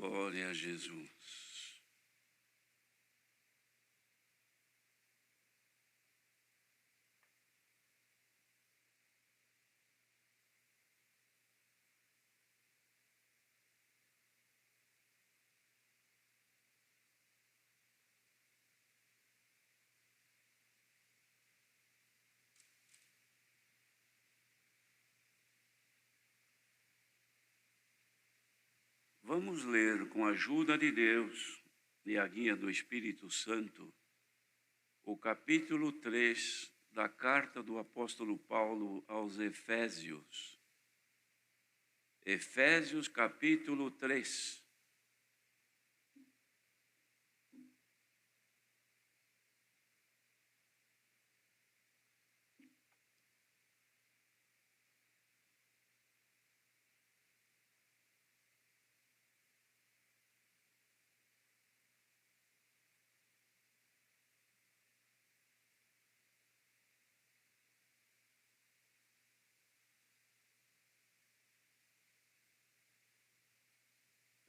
Glória a Jesus. Vamos ler, com a ajuda de Deus e a guia do Espírito Santo, o capítulo 3 da carta do apóstolo Paulo aos Efésios. Efésios, capítulo 3.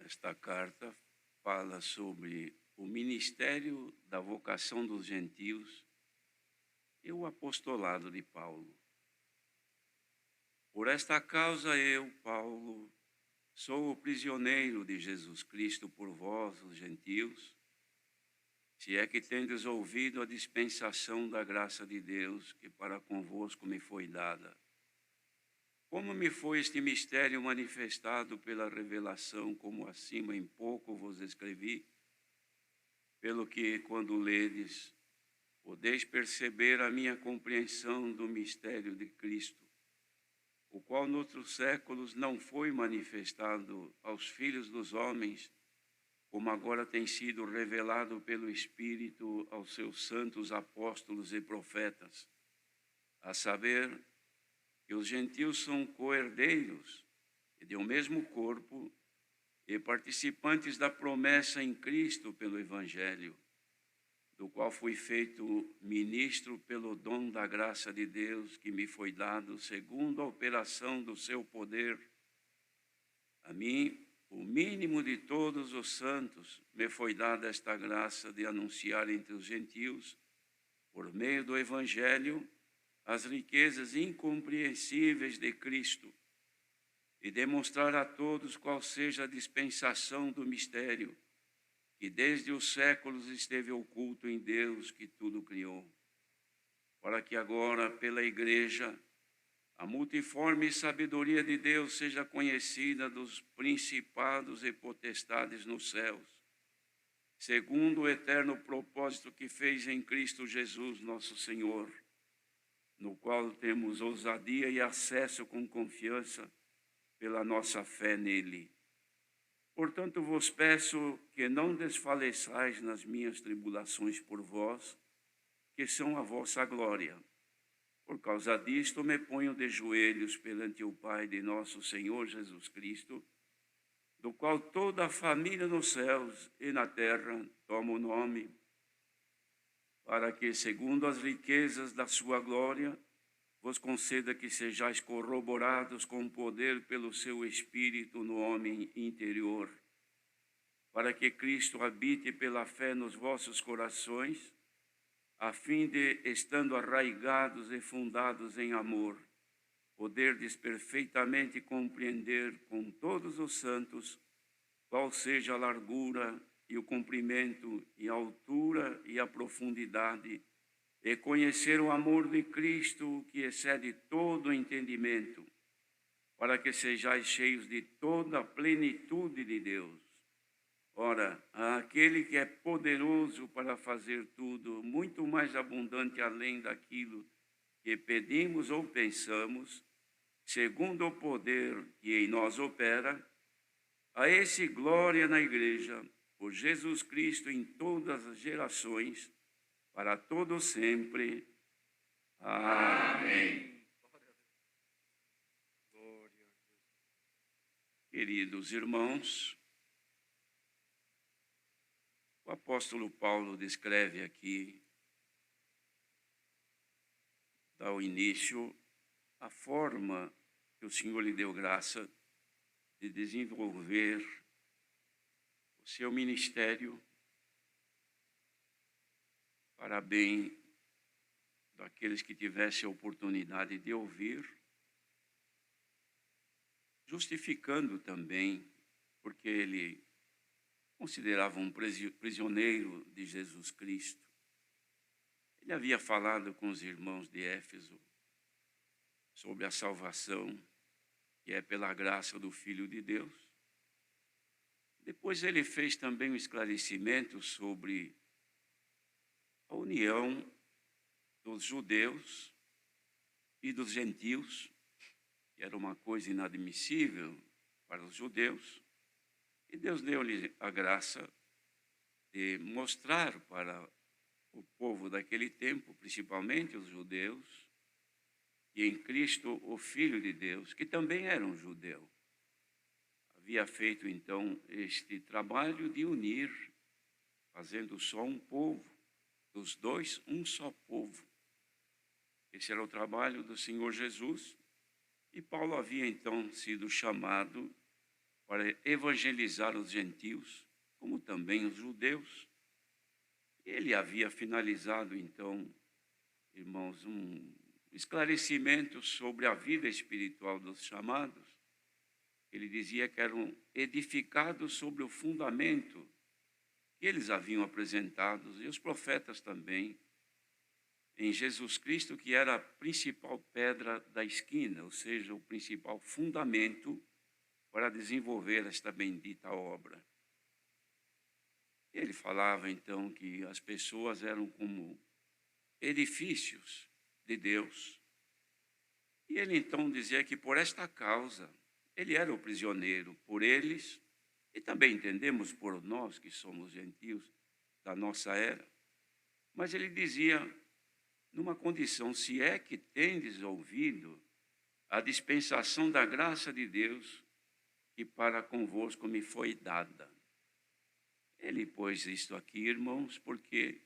Esta carta fala sobre o ministério da vocação dos gentios e o apostolado de Paulo. Por esta causa eu, Paulo, sou o prisioneiro de Jesus Cristo por vós, os gentios, se é que tendes ouvido a dispensação da graça de Deus que para convosco me foi dada. Como me foi este mistério manifestado pela revelação, como acima em pouco vos escrevi, pelo que, quando ledes, podeis perceber a minha compreensão do mistério de Cristo, o qual noutros séculos não foi manifestado aos filhos dos homens, como agora tem sido revelado pelo Espírito aos seus santos apóstolos e profetas, a saber, que os gentios são co-herdeiros e de um mesmo corpo e participantes da promessa em Cristo pelo Evangelho, do qual fui feito ministro pelo dom da graça de Deus que me foi dado segundo a operação do seu poder. A mim, o mínimo de todos os santos, me foi dada esta graça de anunciar entre os gentios, por meio do Evangelho, as riquezas incompreensíveis de Cristo e demonstrar a todos qual seja a dispensação do mistério, que desde os séculos esteve oculto em Deus que tudo criou, para que agora, pela Igreja, a multiforme sabedoria de Deus seja conhecida dos principados e potestades nos céus, segundo o eterno propósito que fez em Cristo Jesus, nosso Senhor, no qual temos ousadia e acesso com confiança pela nossa fé nele. Portanto, vos peço que não desfaleçais nas minhas tribulações por vós, que são a vossa glória. Por causa disto, me ponho de joelhos perante o Pai de nosso Senhor Jesus Cristo, do qual toda a família nos céus e na terra toma o nome, para que, segundo as riquezas da sua glória, vos conceda que sejais corroborados com poder pelo seu Espírito no homem interior, para que Cristo habite pela fé nos vossos corações, a fim de, estando arraigados e fundados em amor, poderdes perfeitamente compreender com todos os santos qual seja a largura e o comprimento e a altura e a profundidade, e conhecer o amor de Cristo que excede todo o entendimento, para que sejais cheios de toda a plenitude de Deus. Ora, aquele que é poderoso para fazer tudo, muito mais abundante além daquilo que pedimos ou pensamos, segundo o poder que em nós opera, a esse glória na Igreja, por Jesus Cristo em todas as gerações, para todo sempre. Amém. Queridos irmãos, o apóstolo Paulo descreve aqui, dá o início, a forma que o Senhor lhe deu graça de desenvolver o seu ministério para bem daqueles que tivessem a oportunidade de ouvir, justificando também, porque ele considerava um prisioneiro de Jesus Cristo. Ele havia falado com os irmãos de Éfeso sobre a salvação, que é pela graça do Filho de Deus. Depois ele fez também um esclarecimento sobre a união dos judeus e dos gentios, que era uma coisa inadmissível para os judeus. E Deus deu-lhe a graça de mostrar para o povo daquele tempo, principalmente os judeus, que em Cristo, o Filho de Deus, que também era um judeu, havia feito então este trabalho de unir, fazendo só um povo, dos dois, um só povo. Esse era o trabalho do Senhor Jesus, e Paulo havia então sido chamado para evangelizar os gentios, como também os judeus. Ele havia finalizado então, irmãos, um esclarecimento sobre a vida espiritual dos chamados. Ele dizia que eram edificados sobre o fundamento que eles haviam apresentado, e os profetas também, em Jesus Cristo, que era a principal pedra da esquina, ou seja, o principal fundamento para desenvolver esta bendita obra. Ele falava então que as pessoas eram como edifícios de Deus. E ele então dizia que por esta causa ele era o prisioneiro, por eles, e também entendemos por nós que somos gentios da nossa era. Mas ele dizia, numa condição: se é que tendes ouvido a dispensação da graça de Deus, que para convosco me foi dada. Ele pôs isto aqui, irmãos, porque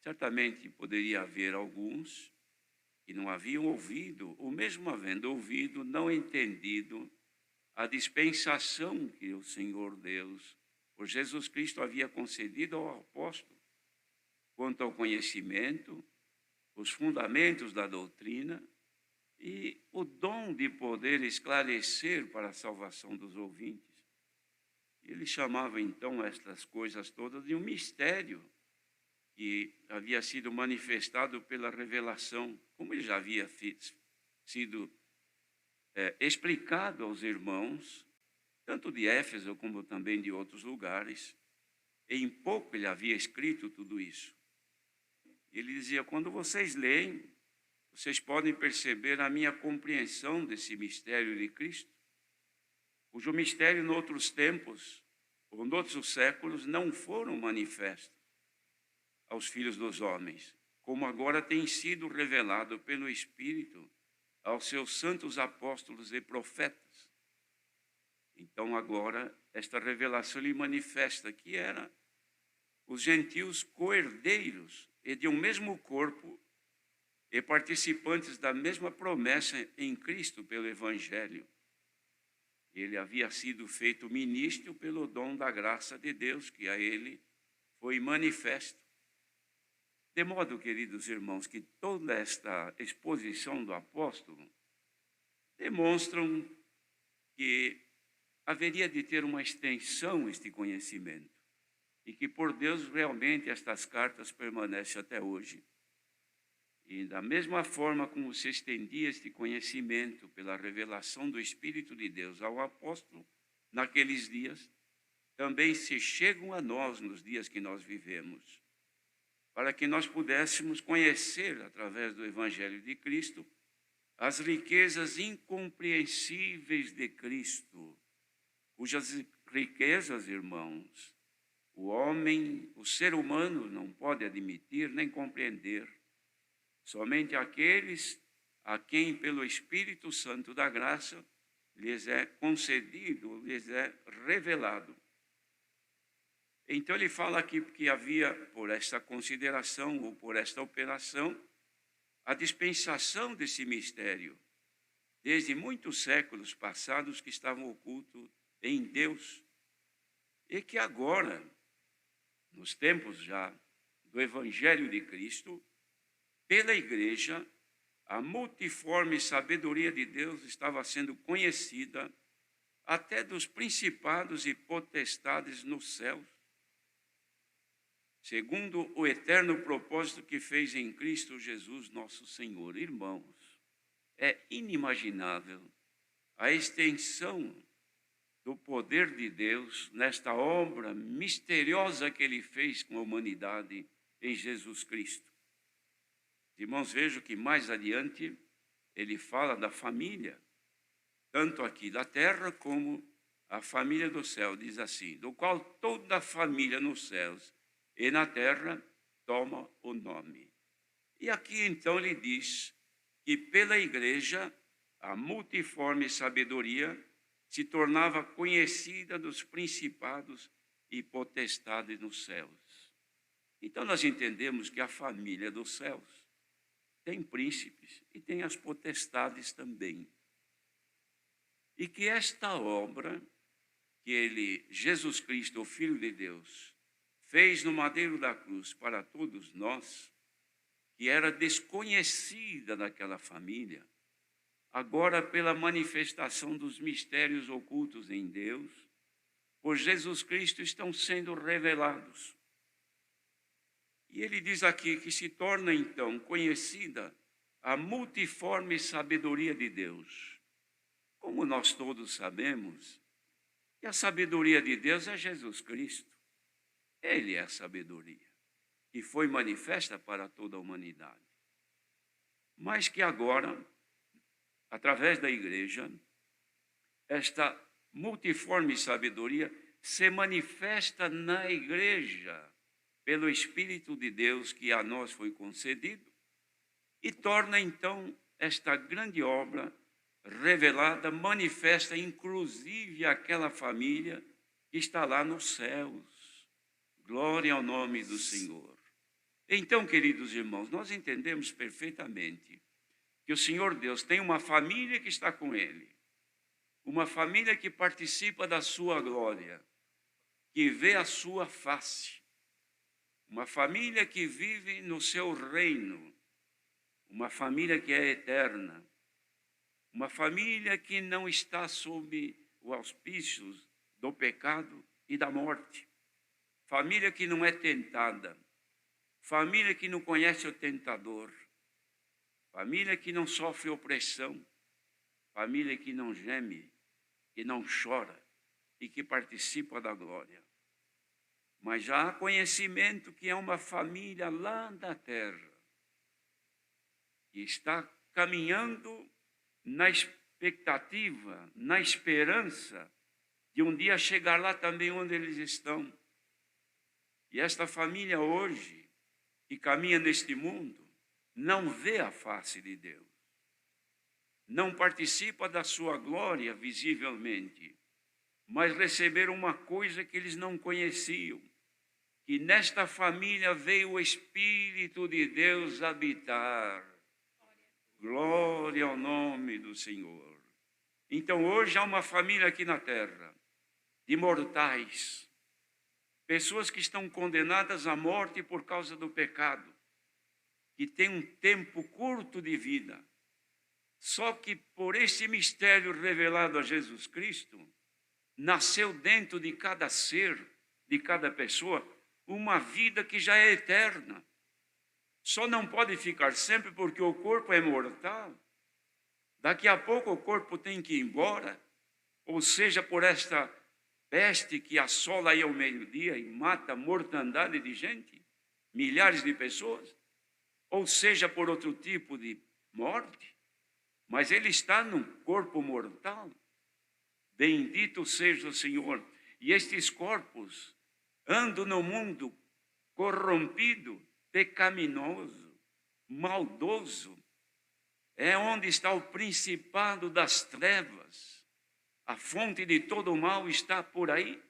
certamente poderia haver alguns que não haviam ouvido, ou mesmo havendo ouvido, não entendido a dispensação que o Senhor Deus, por Jesus Cristo, havia concedido ao apóstolo quanto ao conhecimento, os fundamentos da doutrina e o dom de poder esclarecer para a salvação dos ouvintes. Ele chamava então estas coisas todas de um mistério que havia sido manifestado pela revelação, como ele já havia sido explicado aos irmãos, tanto de Éfeso como também de outros lugares. Em pouco ele havia escrito tudo isso. Ele dizia: quando vocês leem, vocês podem perceber a minha compreensão desse mistério de Cristo, cujo mistério, em outros tempos, ou em outros séculos, não foram manifestos aos filhos dos homens, como agora tem sido revelado pelo Espírito aos seus santos apóstolos e profetas. Então agora esta revelação lhe manifesta que era os gentios co-herdeiros e de um mesmo corpo e participantes da mesma promessa em Cristo pelo Evangelho. Ele havia sido feito ministro pelo dom da graça de Deus, que a ele foi manifesto. De modo, queridos irmãos, que toda esta exposição do apóstolo demonstram que haveria de ter uma extensão este conhecimento e que por Deus realmente estas cartas permanecem até hoje. E da mesma forma como se estendia este conhecimento pela revelação do Espírito de Deus ao apóstolo naqueles dias, também se chegam a nós nos dias que nós vivemos, para que nós pudéssemos conhecer, através do Evangelho de Cristo, as riquezas incompreensíveis de Cristo, cujas riquezas, irmãos, o homem, o ser humano não pode admitir nem compreender. Somente aqueles a quem, pelo Espírito Santo da graça, lhes é concedido, lhes é revelado. Então ele fala aqui que havia, por esta consideração ou por esta operação, a dispensação desse mistério, desde muitos séculos passados, que estavam ocultos em Deus, e que agora, nos tempos já do Evangelho de Cristo, pela igreja, a multiforme sabedoria de Deus estava sendo conhecida até dos principados e potestades nos céus, segundo o eterno propósito que fez em Cristo Jesus, nosso Senhor. Irmãos, é inimaginável a extensão do poder de Deus nesta obra misteriosa que Ele fez com a humanidade em Jesus Cristo. Irmãos, vejam que mais adiante ele fala da família, tanto aqui da terra como a família do céu, diz assim, do qual toda a família nos céus e na terra toma o nome. E aqui então ele diz que pela igreja a multiforme sabedoria se tornava conhecida dos principados e potestades nos céus. Então nós entendemos que a família dos céus tem príncipes e tem as potestades também. E que esta obra que Jesus Cristo, o Filho de Deus, fez no madeiro da cruz para todos nós, que era desconhecida daquela família, agora pela manifestação dos mistérios ocultos em Deus, por Jesus Cristo estão sendo revelados. E ele diz aqui que se torna então conhecida a multiforme sabedoria de Deus. Como nós todos sabemos, que a sabedoria de Deus é Jesus Cristo. Ele é a sabedoria, que foi manifesta para toda a humanidade. Mas que agora, através da igreja, esta multiforme sabedoria se manifesta na igreja, pelo Espírito de Deus que a nós foi concedido, e torna então esta grande obra revelada, manifesta inclusive aquela família que está lá nos céus. Glória ao nome do Senhor. Então, queridos irmãos, nós entendemos perfeitamente que o Senhor Deus tem uma família que está com Ele, uma família que participa da sua glória, que vê a sua face, uma família que vive no seu reino, uma família que é eterna, uma família que não está sob os auspícios do pecado e da morte, família que não é tentada, família que não conhece o tentador, família que não sofre opressão, família que não geme, que não chora e que participa da glória. Mas já há conhecimento que é uma família lá da terra, que está caminhando na expectativa, na esperança de um dia chegar lá também onde eles estão. E esta família hoje, que caminha neste mundo, não vê a face de Deus, não participa da sua glória visivelmente, mas receberam uma coisa que eles não conheciam, que nesta família veio o Espírito de Deus habitar. Glória ao nome do Senhor. Então hoje há uma família aqui na terra, de mortais, pessoas que estão condenadas à morte por causa do pecado, que têm um tempo curto de vida. Só que por esse mistério revelado a Jesus Cristo, nasceu dentro de cada ser, de cada pessoa, uma vida que já é eterna. Só não pode ficar sempre porque o corpo é mortal. Daqui a pouco o corpo tem que ir embora, ou seja, por esta peste que assola aí ao meio-dia e mata mortandade de gente, milhares de pessoas, ou seja, por outro tipo de morte, mas ele está num corpo mortal. Bendito seja o Senhor. E estes corpos andam no mundo corrompido, pecaminoso, maldoso. É onde está o principado das trevas. A fonte de todo o mal está por aí.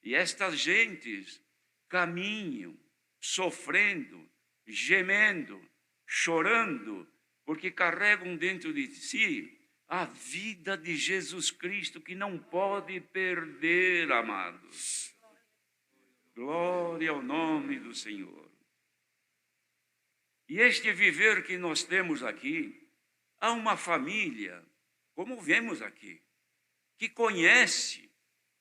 E estas gentes caminham, sofrendo, gemendo, chorando, porque carregam dentro de si a vida de Jesus Cristo, que não pode perder, amados. Glória ao nome do Senhor. E este viver que nós temos aqui, há uma família, como vemos aqui, que conhece,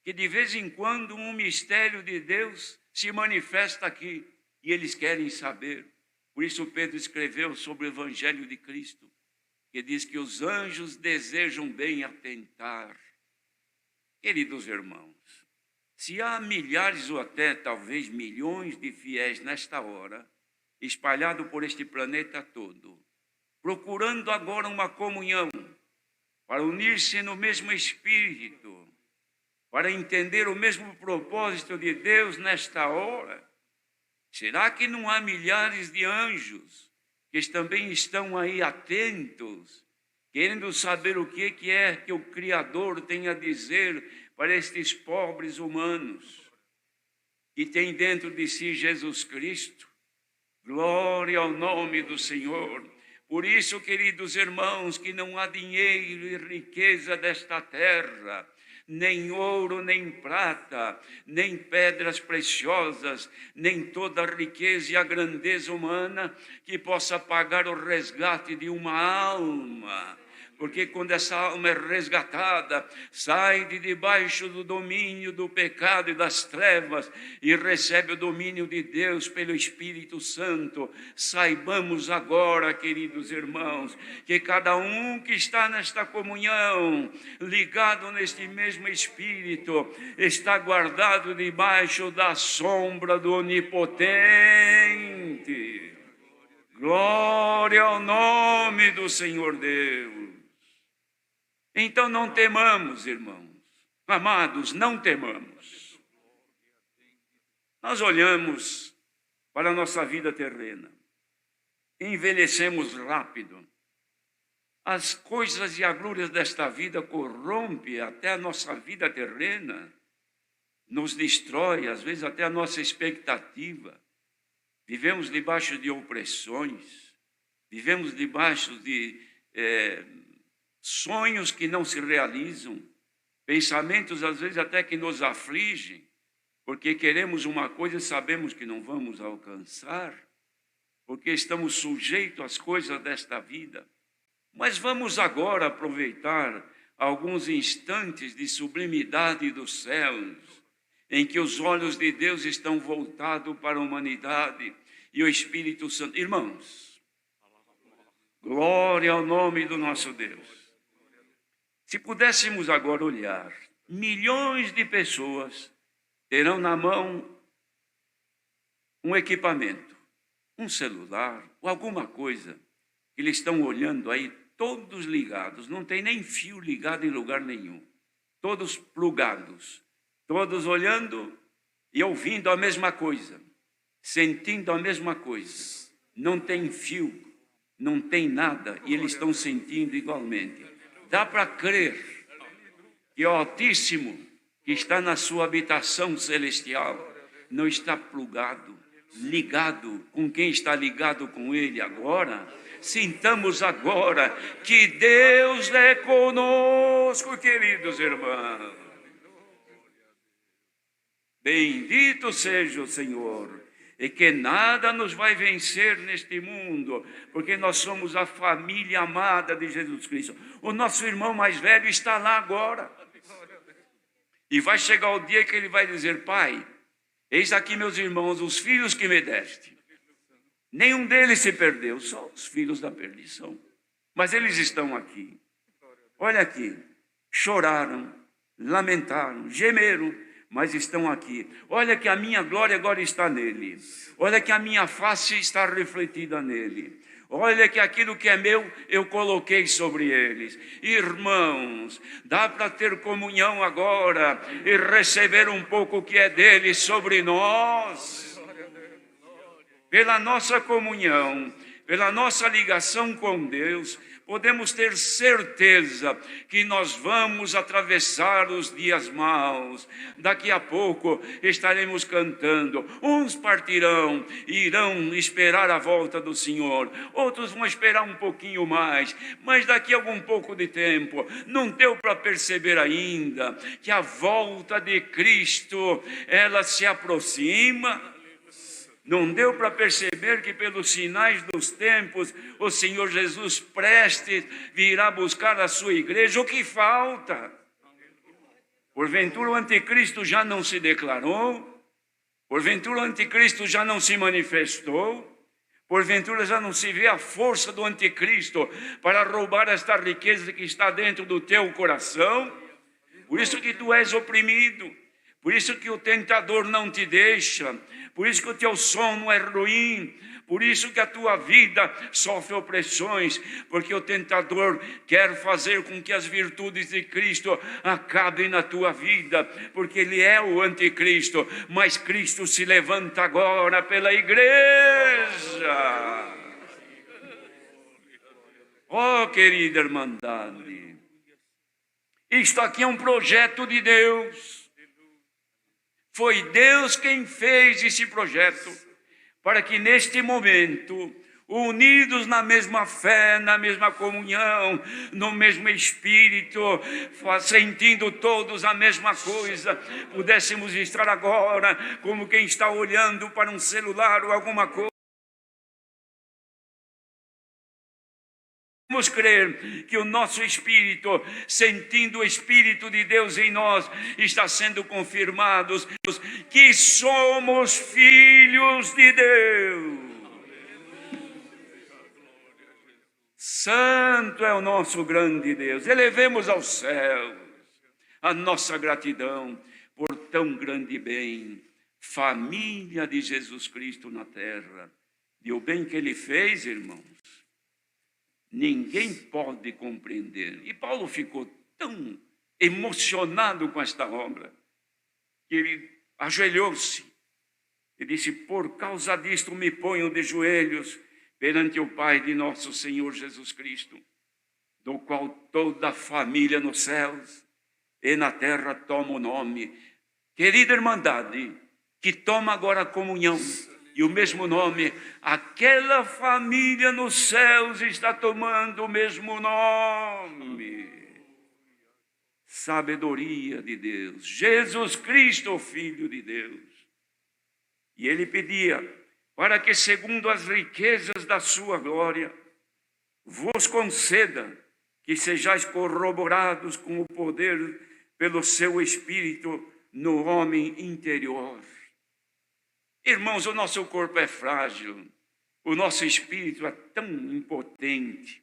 que de vez em quando um mistério de Deus se manifesta aqui, e eles querem saber. Por isso Pedro escreveu sobre o Evangelho de Cristo, que diz que os anjos desejam bem atentar. Queridos irmãos, se há milhares ou até talvez milhões de fiéis nesta hora, espalhados por este planeta todo, procurando agora uma comunhão, para unir-se no mesmo Espírito, para entender o mesmo propósito de Deus nesta hora, será que não há milhares de anjos que também estão aí atentos, querendo saber o que é que o Criador tem a dizer para estes pobres humanos, que têm dentro de si Jesus Cristo? Glória ao nome do Senhor. Por isso, queridos irmãos, que não há dinheiro e riqueza desta terra, nem ouro, nem prata, nem pedras preciosas, nem toda a riqueza e a grandeza humana que possa pagar o resgate de uma alma. Porque quando essa alma é resgatada, sai de debaixo do domínio do pecado e das trevas e recebe o domínio de Deus pelo Espírito Santo. Saibamos agora, queridos irmãos, que cada um que está nesta comunhão, ligado neste mesmo Espírito, está guardado debaixo da sombra do Onipotente. Glória ao nome do Senhor Deus. Então não temamos, irmãos, amados, não temamos. Nós olhamos para a nossa vida terrena, envelhecemos rápido. As coisas e a glória desta vida corrompe até a nossa vida terrena, nos destrói, às vezes até a nossa expectativa. Vivemos debaixo de opressões, vivemos debaixo de sonhos que não se realizam, pensamentos às vezes até que nos afligem, porque queremos uma coisa e sabemos que não vamos alcançar, porque estamos sujeitos às coisas desta vida. Mas vamos agora aproveitar alguns instantes de sublimidade dos céus, em que os olhos de Deus estão voltados para a humanidade e o Espírito Santo. Irmãos, glória ao nome do nosso Deus. Se pudéssemos agora olhar, milhões de pessoas terão na mão um equipamento, um celular ou alguma coisa que eles estão olhando aí, todos ligados, não tem nem fio ligado em lugar nenhum, todos plugados, todos olhando e ouvindo a mesma coisa, sentindo a mesma coisa, não tem fio, não tem nada e eles estão sentindo igualmente. Dá para crer que o Altíssimo, que está na sua habitação celestial, não está plugado, ligado com quem está ligado com Ele agora. Sintamos agora que Deus é conosco, queridos irmãos. Bendito seja o Senhor. E que nada nos vai vencer neste mundo, porque nós somos a família amada de Jesus Cristo. O nosso irmão mais velho está lá agora. E vai chegar o dia que ele vai dizer: Pai, eis aqui meus irmãos, os filhos que me deste. Nenhum deles se perdeu, só os filhos da perdição. Mas eles estão aqui. Olha aqui, choraram, lamentaram, gemeram, mas estão aqui. Olha que a minha glória agora está nele. Olha que a minha face está refletida nele. Olha que aquilo que é meu, eu coloquei sobre eles. Irmãos, dá para ter comunhão agora e receber um pouco o que é dele sobre nós. Pela nossa comunhão, pela nossa ligação com Deus, podemos ter certeza que nós vamos atravessar os dias maus. Daqui a pouco estaremos cantando. Uns partirão e irão esperar a volta do Senhor. Outros vão esperar um pouquinho mais. Mas daqui a algum pouco de tempo, não deu para perceber ainda que a volta de Cristo, ela se aproxima. Não deu para perceber que pelos sinais dos tempos o Senhor Jesus prestes virá buscar a sua igreja? O que falta? Porventura o anticristo já não se declarou? Porventura o anticristo já não se manifestou? Porventura já não se vê a força do anticristo para roubar esta riqueza que está dentro do teu coração? Por isso que tu és oprimido, por isso que o tentador não te deixa, por isso que o teu sono é ruim, por isso que a tua vida sofre opressões, porque o tentador quer fazer com que as virtudes de Cristo acabem na tua vida, porque ele é o anticristo, mas Cristo se levanta agora pela igreja. Oh, querida irmandade, isto aqui é um projeto de Deus. Foi Deus quem fez esse projeto, para que neste momento, unidos na mesma fé, na mesma comunhão, no mesmo Espírito, sentindo todos a mesma coisa, pudéssemos estar agora como quem está olhando para um celular ou alguma coisa. Vamos crer que o nosso espírito, sentindo o Espírito de Deus em nós, está sendo confirmados que somos filhos de Deus. Santo é o nosso grande Deus. Elevemos aos céus a nossa gratidão por tão grande bem, família de Jesus Cristo na terra. E o bem que ele fez, irmãos, ninguém pode compreender. E Paulo ficou tão emocionado com esta obra, que ele ajoelhou-se e disse: por causa disto me ponho de joelhos perante o Pai de nosso Senhor Jesus Cristo, do qual toda a família nos céus e na terra toma o nome. Querida irmandade, que toma agora a comunhão, e o mesmo nome, aquela família nos céus está tomando o mesmo nome. Sabedoria de Deus, Jesus Cristo, o Filho de Deus. E ele pedia para que, segundo as riquezas da sua glória, vos conceda que sejais corroborados com o poder pelo seu Espírito no homem interior. Irmãos, o nosso corpo é frágil, o nosso espírito é tão impotente.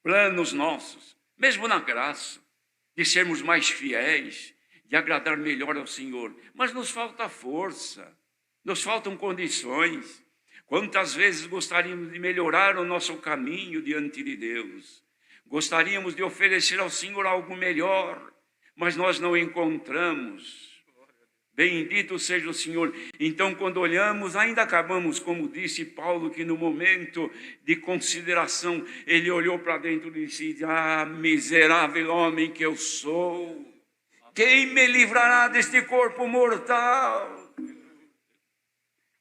Planos nossos, mesmo na graça, de sermos mais fiéis, de agradar melhor ao Senhor, mas nos falta força, nos faltam condições. Quantas vezes gostaríamos de melhorar o nosso caminho diante de Deus, gostaríamos de oferecer ao Senhor algo melhor, mas nós não encontramos. Bendito seja o Senhor. Então, quando olhamos, ainda acabamos, como disse Paulo, que no momento de consideração, ele olhou para dentro e disse: ah, miserável homem que eu sou, quem me livrará deste corpo mortal?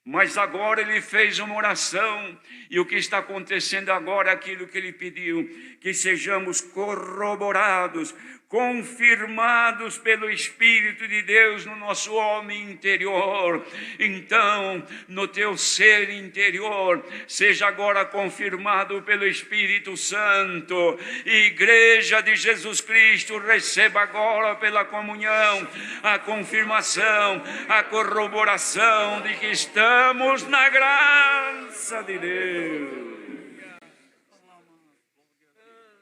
Mas agora ele fez uma oração, e o que está acontecendo agora é aquilo que ele pediu, que sejamos corroborados, confirmados pelo Espírito de Deus no nosso homem interior. Então, no teu ser interior, seja agora confirmado pelo Espírito Santo. Igreja de Jesus Cristo, receba agora pela comunhão a confirmação, a corroboração de que estamos na graça de Deus.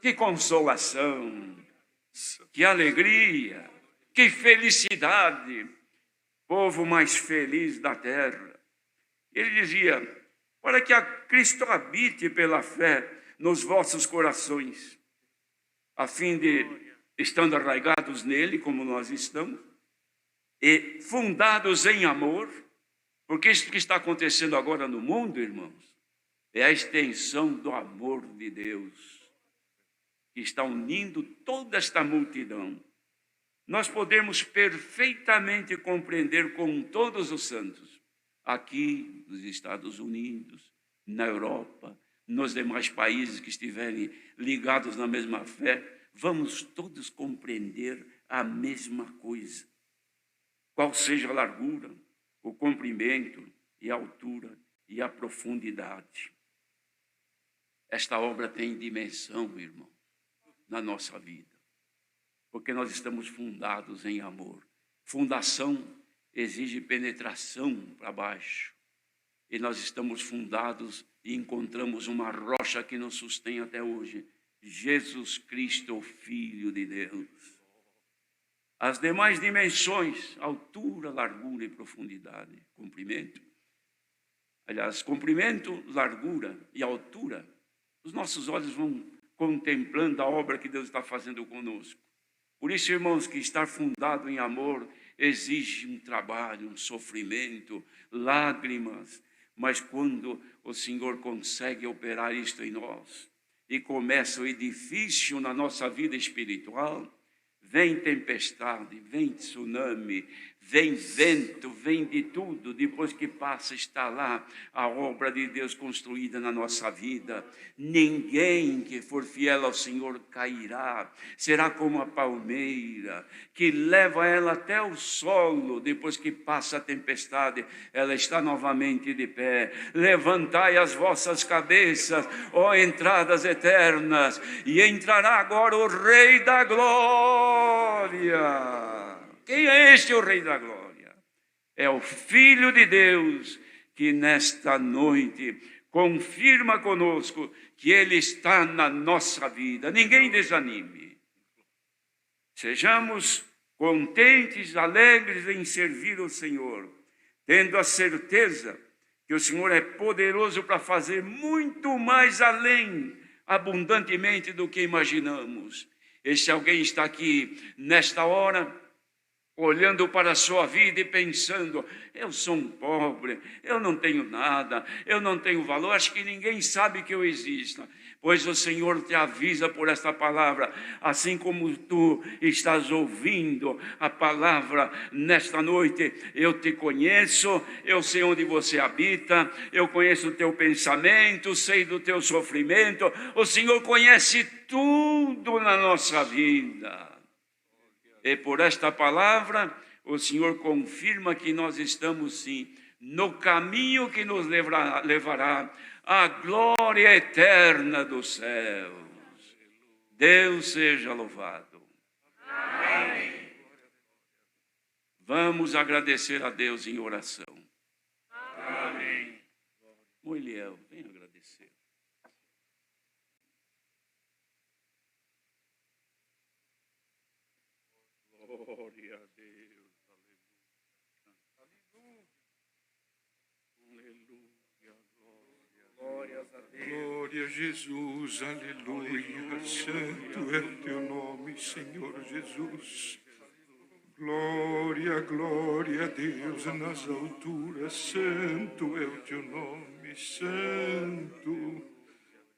Que consolação, que alegria, que felicidade, povo mais feliz da terra. Ele dizia: para que a Cristo habite pela fé nos vossos corações, a fim de, estando arraigados nele, como nós estamos, e fundados em amor, porque isso que está acontecendo agora no mundo, irmãos, é a extensão do amor de Deus. que está unindo toda esta multidão, nós podemos perfeitamente compreender com todos os santos, aqui nos Estados Unidos, na Europa, nos demais países que estiverem ligados na mesma fé, vamos todos compreender a mesma coisa. Qual seja a largura, o comprimento e a altura e a profundidade. Esta obra tem dimensão, irmão, na nossa vida, porque nós estamos fundados em amor. Fundação exige penetração para baixo, e nós estamos fundados e encontramos uma rocha que nos sustém até hoje, Jesus Cristo, o Filho de Deus. As demais dimensões, altura, largura e profundidade, comprimento. Aliás, comprimento, largura e altura, os nossos olhos vão contemplando a obra que Deus está fazendo conosco. Por isso, irmãos, que estar fundado em amor exige um trabalho, um sofrimento, lágrimas, mas quando o Senhor consegue operar isto em nós e começa o edifício na nossa vida espiritual, vem tempestade, vem tsunami, vem vento, vem de tudo. Depois que passa, está lá a obra de Deus construída na nossa vida. Ninguém que for fiel ao Senhor cairá. Será como a palmeira, que leva ela até o solo. Depois que passa a tempestade, ela está novamente de pé. Levantai as vossas cabeças, ó entradas eternas, e entrará agora o Rei da Glória. Quem é este, o Rei da Glória? É o Filho de Deus, que nesta noite confirma conosco que Ele está na nossa vida. Ninguém desanime. Sejamos contentes, alegres em servir o Senhor, tendo a certeza que o Senhor é poderoso para fazer muito mais além, abundantemente do que imaginamos. E se alguém está aqui nesta hora, olhando para a sua vida e pensando, eu sou um pobre, eu não tenho nada, eu não tenho valor, acho que ninguém sabe que eu existo. Pois o Senhor te avisa por esta palavra, assim como tu estás ouvindo a palavra nesta noite, eu te conheço, eu sei onde você habita, eu conheço o teu pensamento, sei do teu sofrimento, o Senhor conhece tudo na nossa vida. E por esta palavra, o Senhor confirma que nós estamos, sim, no caminho que nos levará à glória eterna dos céus. Deus seja louvado. Amém. Vamos agradecer a Deus em oração. Amém. Moiliel, vem agradecer. Glória a Deus, aleluia. Aleluia, glórias a Deus. Glória a Jesus, aleluia. Santo é o teu nome, Senhor Jesus. Glória, glória a Deus nas alturas. Santo é o teu nome, santo.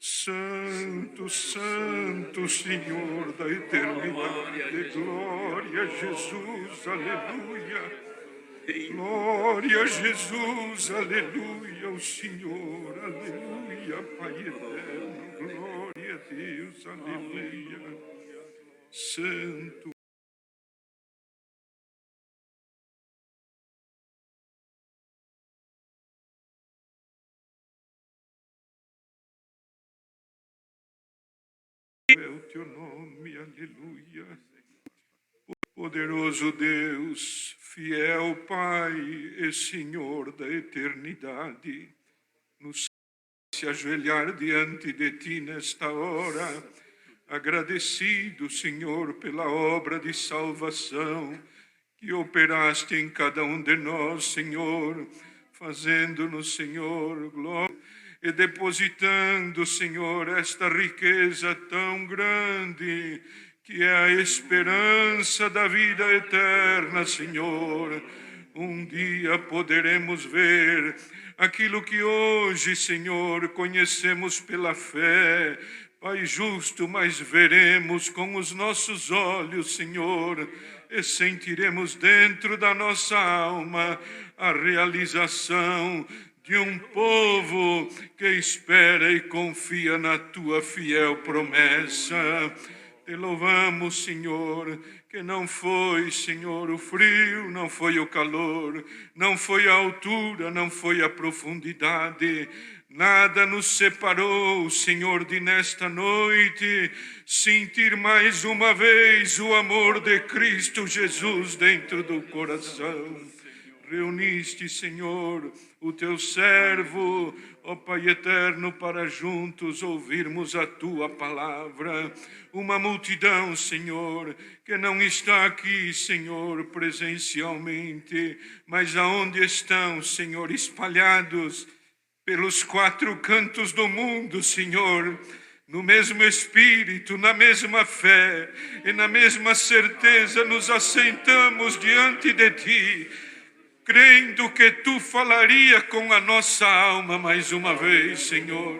Santo, santo, Senhor da eternidade, glória a Jesus, aleluia. Glória a Jesus, aleluia, ao Senhor, aleluia, Pai eterno, glória a Deus, aleluia. Santo. É o teu nome, aleluia. Poderoso Deus, fiel Pai e Senhor da eternidade, nos se ajoelhar diante de Ti nesta hora, agradecido, Senhor, pela obra de salvação que operaste em cada um de nós, Senhor, fazendo-nos, Senhor, glória, e depositando, Senhor, esta riqueza tão grande, que é a esperança da vida eterna, Senhor. Um dia poderemos ver aquilo que hoje, Senhor, conhecemos pela fé, Pai justo, mas veremos com os nossos olhos, Senhor, e sentiremos dentro da nossa alma a realização de um povo que espera e confia na tua fiel promessa. Te louvamos, Senhor, que não foi, Senhor, o frio, não foi o calor, não foi a altura, não foi a profundidade. Nada nos separou, Senhor, de nesta noite sentir mais uma vez o amor de Cristo Jesus dentro do coração. Reuniste, Senhor, o teu servo, ó Pai eterno, para juntos ouvirmos a tua palavra. Uma multidão, Senhor, que não está aqui, Senhor, presencialmente, mas aonde estão, Senhor, espalhados pelos 4 cantos do mundo, Senhor, no mesmo Espírito, na mesma fé e na mesma certeza nos assentamos diante de Ti, crendo que Tu falaria com a nossa alma mais uma vez, Senhor.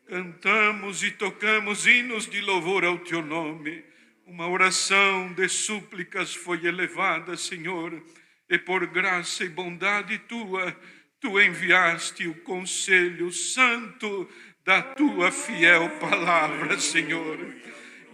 Cantamos e tocamos hinos de louvor ao Teu nome. Uma oração de súplicas foi elevada, Senhor, e por graça e bondade Tua, Tu enviaste o conselho santo da Tua fiel palavra, Senhor.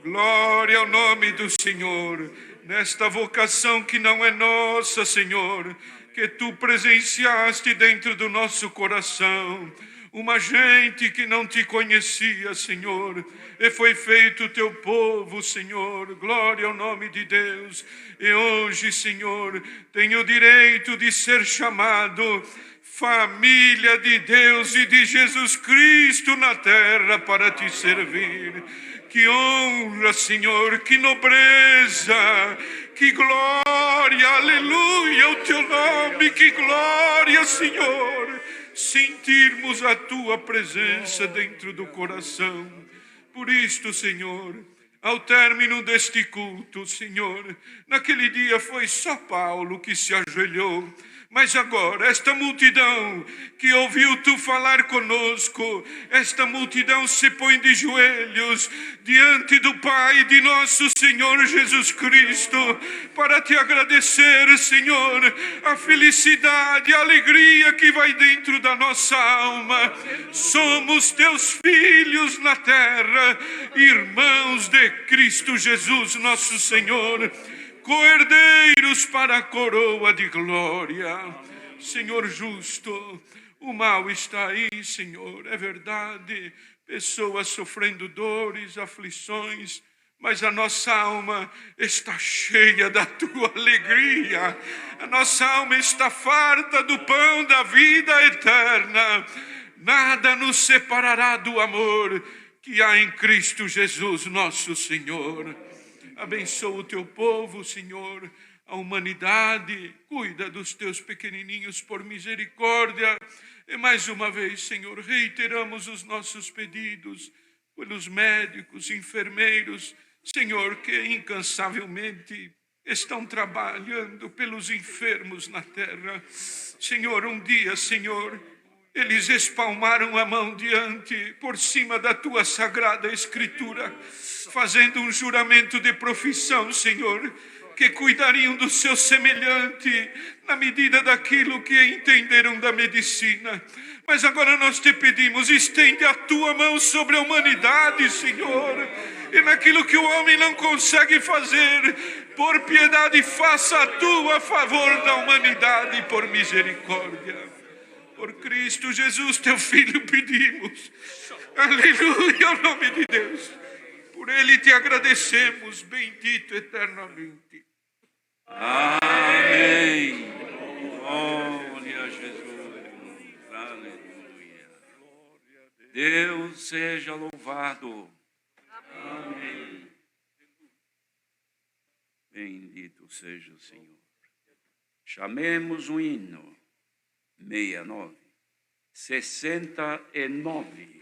Glória ao nome do Senhor, nesta vocação que não é nossa, Senhor, que Tu presenciaste dentro do nosso coração. Uma gente que não Te conhecia, Senhor, e foi feito o Teu povo, Senhor. Glória ao nome de Deus. E hoje, Senhor, tenho o direito de ser chamado família de Deus e de Jesus Cristo na terra para Te servir. Que honra, Senhor, que nobreza, que glória, aleluia, o Teu nome, que glória, Senhor, sentirmos a Tua presença dentro do coração. Por isto, Senhor, ao término deste culto, Senhor, naquele dia foi só Paulo que se ajoelhou, mas agora, esta multidão que ouviu Tu falar conosco, esta multidão se põe de joelhos diante do Pai de nosso Senhor Jesus Cristo, para Te agradecer, Senhor, a felicidade, a alegria que vai dentro da nossa alma. Somos Teus filhos na terra, irmãos de Cristo Jesus, nosso Senhor, co-herdeiros para a coroa de glória. Senhor justo, o mal está aí, Senhor, é verdade, pessoas sofrendo dores, aflições, mas a nossa alma está cheia da Tua alegria, a nossa alma está farta do pão da vida eterna. Nada nos separará do amor que há em Cristo Jesus, nosso Senhor. Abençoa o Teu povo, Senhor, a humanidade, cuida dos Teus pequenininhos por misericórdia. E mais uma vez, Senhor, reiteramos os nossos pedidos pelos médicos, enfermeiros, Senhor, que incansavelmente estão trabalhando pelos enfermos na terra. Senhor, um dia, Senhor, eles espalmaram a mão por cima da Tua sagrada Escritura, fazendo um juramento de profissão, Senhor, que cuidariam do seu semelhante na medida daquilo que entenderam da medicina. Mas agora nós Te pedimos, estende a Tua mão sobre a humanidade, Senhor, e naquilo que o homem não consegue fazer, por piedade, faça Tu a favor da humanidade por misericórdia. Por Cristo Jesus, Teu Filho, pedimos. Aleluia, ao nome de Deus. Por Ele Te agradecemos, bendito eternamente. Amém. Glória a Jesus. Aleluia. Deus seja louvado. Amém. Bendito seja o Senhor. Chamemos o hino 69.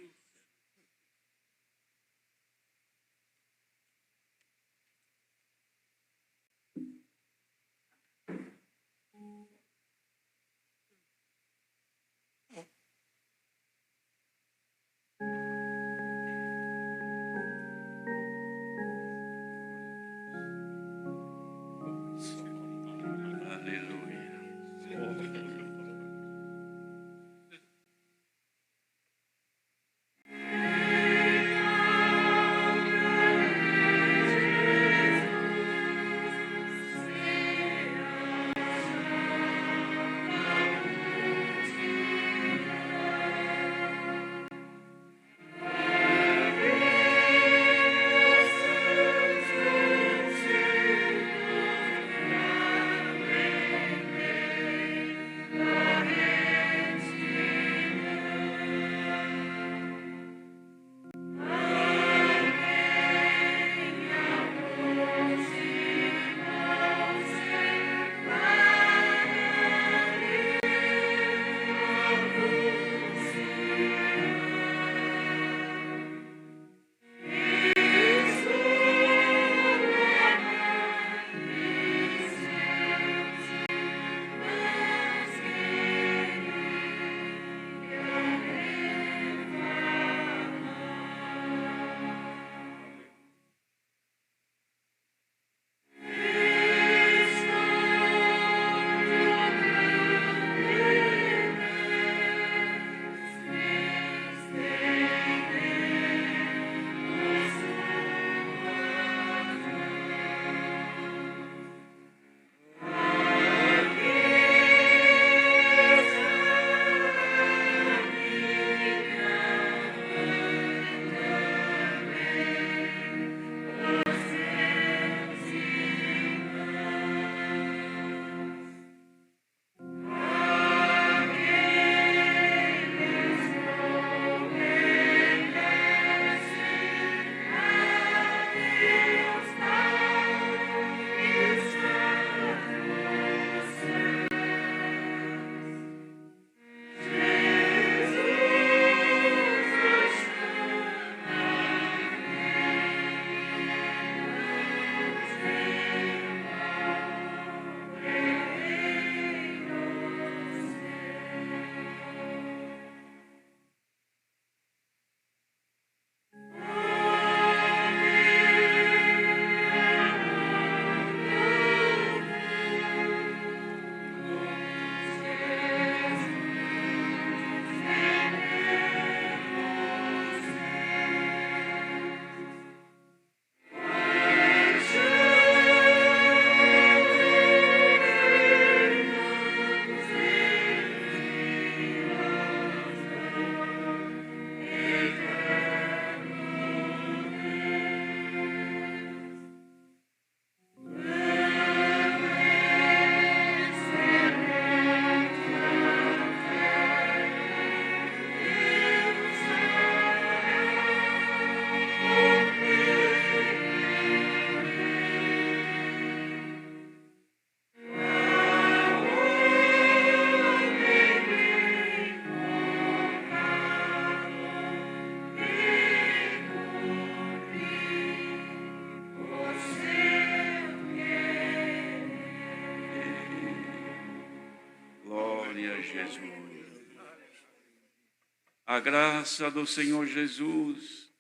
A graça do Senhor Jesus,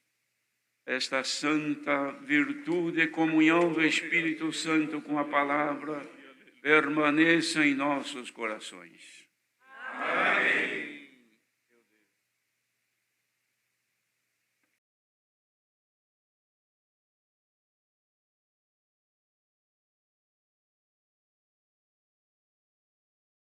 esta santa virtude e comunhão do Espírito Santo com a palavra, permaneça em nossos corações.